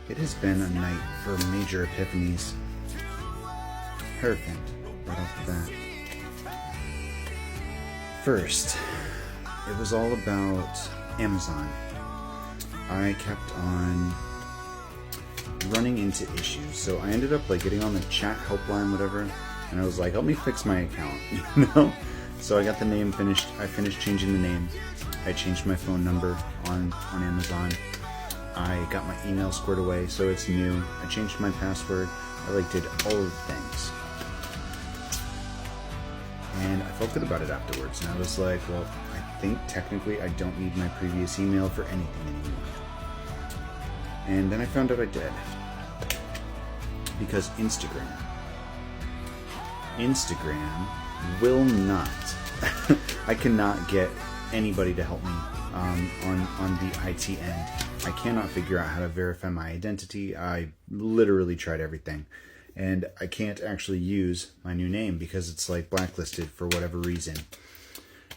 It has been a night for major epiphanies. Hierophant, right off the bat. First, it was all about Amazon. I kept on running into issues, so I ended up getting on the chat helpline, whatever, and I was like, help me fix my account, you know? So I got the name finished. I finished changing the name. I changed my phone number on Amazon. I got my email squared away, so it's new. I changed my password. I did all of the things. And I felt good about it afterwards. And I was like, well, I think technically I don't need my previous email for anything anymore. And then I found out I did. Because Instagram will not, I cannot get anybody to help me on the IT end. I cannot figure out how to verify my identity. I literally tried everything. And I can't actually use my new name because it's blacklisted for whatever reason.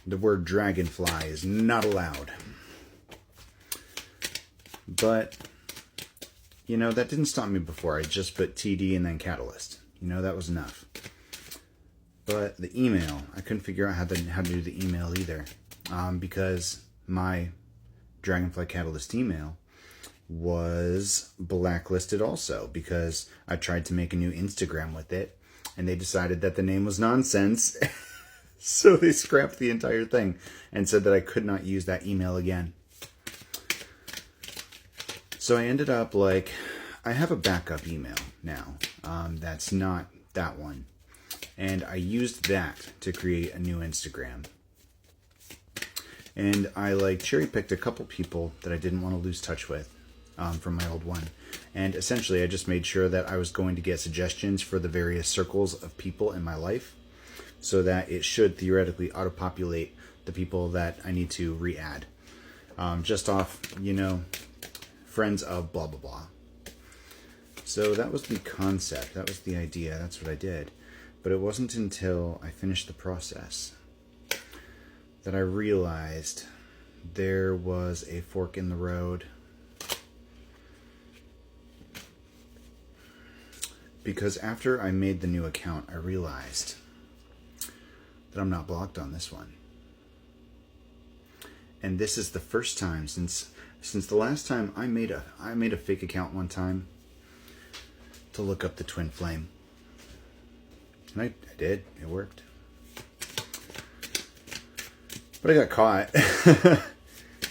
The word dragonfly is not allowed. But, that didn't stop me before. I just put TD and then Catalyst. That was enough. But the email, I couldn't figure out how to do the email either. Because my Dragonfly Catalyst email was blacklisted also, because I tried to make a new Instagram with it and they decided that the name was nonsense. So they scrapped the entire thing and said that I could not use that email again. So I ended up I have a backup email now. That's not that one. And I used that to create a new Instagram. And I cherry picked a couple people that I didn't want to lose touch with from my old one. And essentially I just made sure that I was going to get suggestions for the various circles of people in my life, so that it should theoretically auto-populate the people that I need to re-add. Just off, friends of blah, blah, blah. So that was the concept. That was the idea. That's what I did. But it wasn't until I finished the process that I realized there was a fork in the road. Because after I made the new account, I realized that I'm not blocked on this one. And this is the first time since the last time I made a fake account one time to look up the twin flame. And I did. It worked. But I got caught.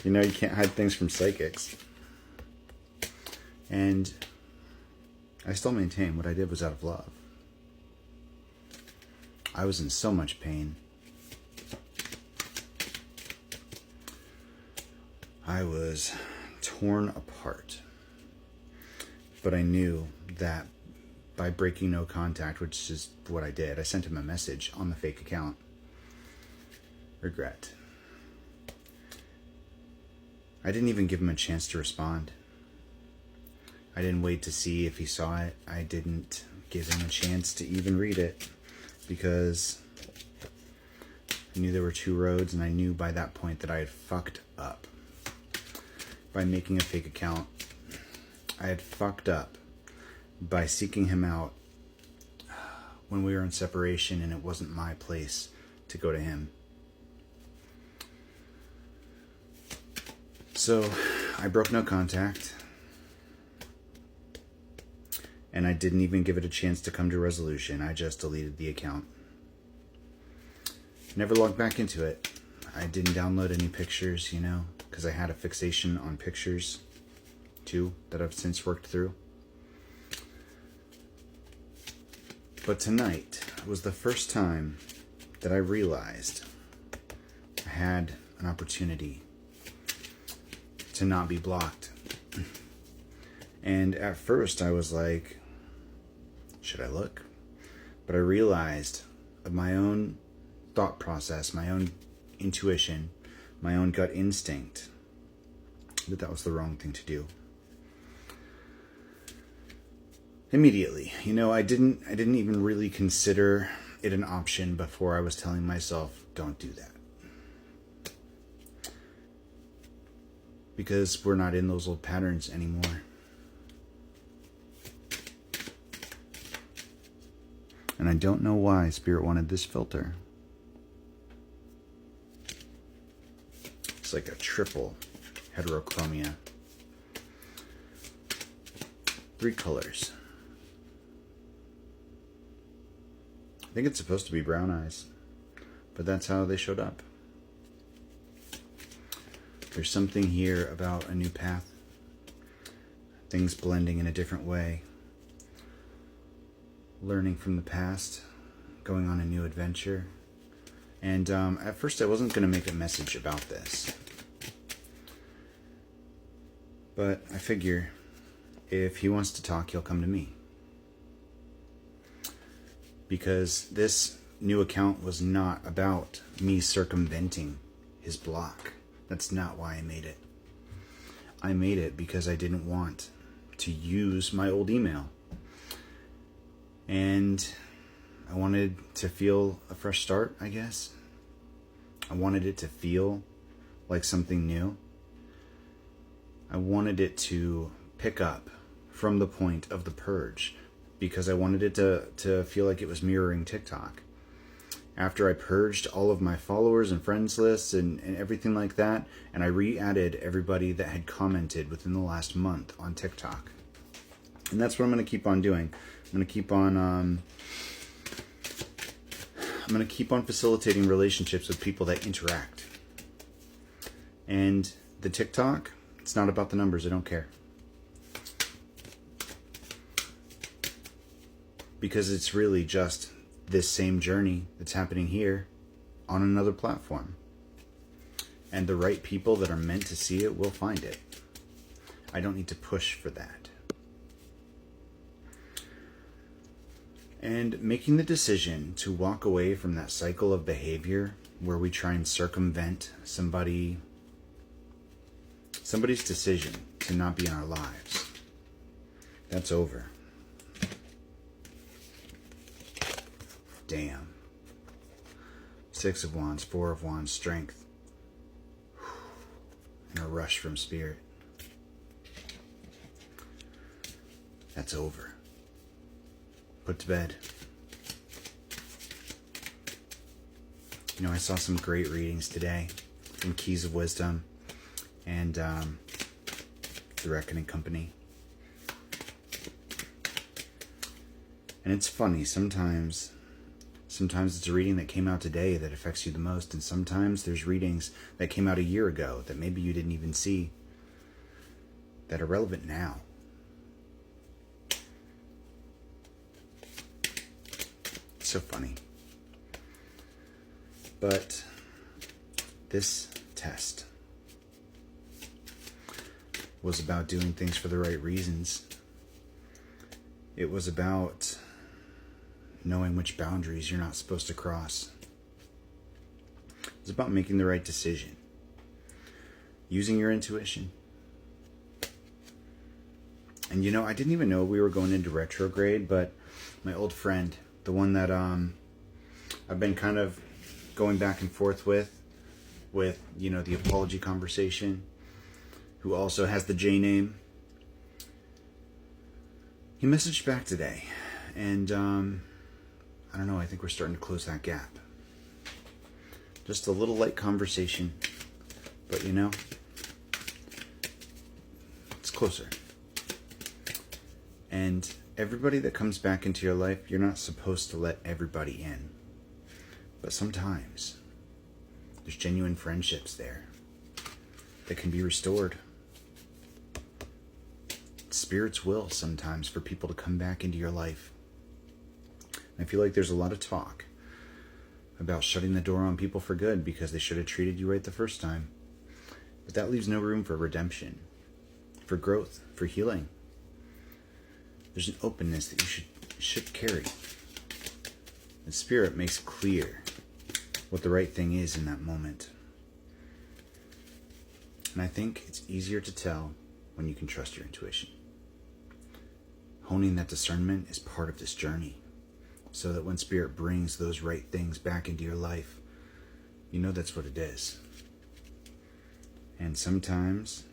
You can't hide things from psychics. And I still maintain what I did was out of love. I was in so much pain. I was torn apart. But I knew that by breaking no contact, which is what I did, I sent him a message on the fake account. Regret. I didn't even give him a chance to respond. I didn't wait to see if he saw it. I didn't give him a chance to even read it, because I knew there were two roads, and I knew by that point that I had fucked up. By making a fake account, I had fucked up by seeking him out when we were in separation and it wasn't my place to go to him. So I broke no contact, and I didn't even give it a chance to come to resolution. I just deleted the account. Never logged back into it. I didn't download any pictures, because I had a fixation on pictures too that I've since worked through. But tonight was the first time that I realized I had an opportunity to not be blocked. And at first I was like, should I look? But I realized of my own thought process, my own intuition, my own gut instinct, that was the wrong thing to do. Immediately, I didn't even really consider it an option before I was telling myself, don't do that. Because we're not in those old patterns anymore. And I don't know why Spirit wanted this filter. It's like a triple heterochromia. 3 colors. I think it's supposed to be brown eyes, but that's how they showed up. There's something here about a new path, things blending in a different way, learning from the past, going on a new adventure. And at first I wasn't going to make a message about this, but I figure if he wants to talk, he'll come to me. Because this new account was not about me circumventing his block. That's not why I made it. I made it because I didn't want to use my old email. And I wanted to feel a fresh start, I guess. I wanted it to feel like something new. I wanted it to pick up from the point of the purge, because I wanted it to feel like it was mirroring TikTok. After I purged all of my followers and friends lists and everything like that, and I re-added everybody that had commented within the last month on TikTok. And that's what I'm going to keep on doing. I'm going to keep on facilitating relationships with people that interact. And the TikTok, it's not about the numbers. I don't care. Because it's really just this same journey that's happening here on another platform. And the right people that are meant to see it will find it. I don't need to push for that. And making the decision to walk away from that cycle of behavior where we try and circumvent somebody's decision to not be in our lives, that's over. Damn. 6 of Wands, 4 of Wands, strength. And a rush from Spirit. That's over. Put to bed. You know, I saw some great readings today from Keys of Wisdom and The Reckoning Company. And it's funny, sometimes it's a reading that came out today that affects you the most, and sometimes there's readings that came out a year ago that maybe you didn't even see that are relevant now. It's so funny. But this test was about doing things for the right reasons. It was about knowing which boundaries you're not supposed to cross. It's about making the right decision. Using your intuition. And you know, I didn't even know we were going into retrograde, but my old friend, the one that I've been kind of going back and forth with, you know, the apology conversation, who also has the J name, he messaged back today, and I don't know, I think we're starting to close that gap. Just a little light conversation, but you know, it's closer. And everybody that comes back into your life, you're not supposed to let everybody in. But sometimes there's genuine friendships there that can be restored. Spirit's will sometimes for people to come back into your life. I feel like there's a lot of talk about shutting the door on people for good because they should have treated you right the first time. But that leaves no room for redemption, for growth, for healing. There's an openness that you should carry. And Spirit makes clear what the right thing is in that moment. And I think it's easier to tell when you can trust your intuition. Honing that discernment is part of this journey, so that when Spirit brings those right things back into your life, you know that's what it is. And sometimes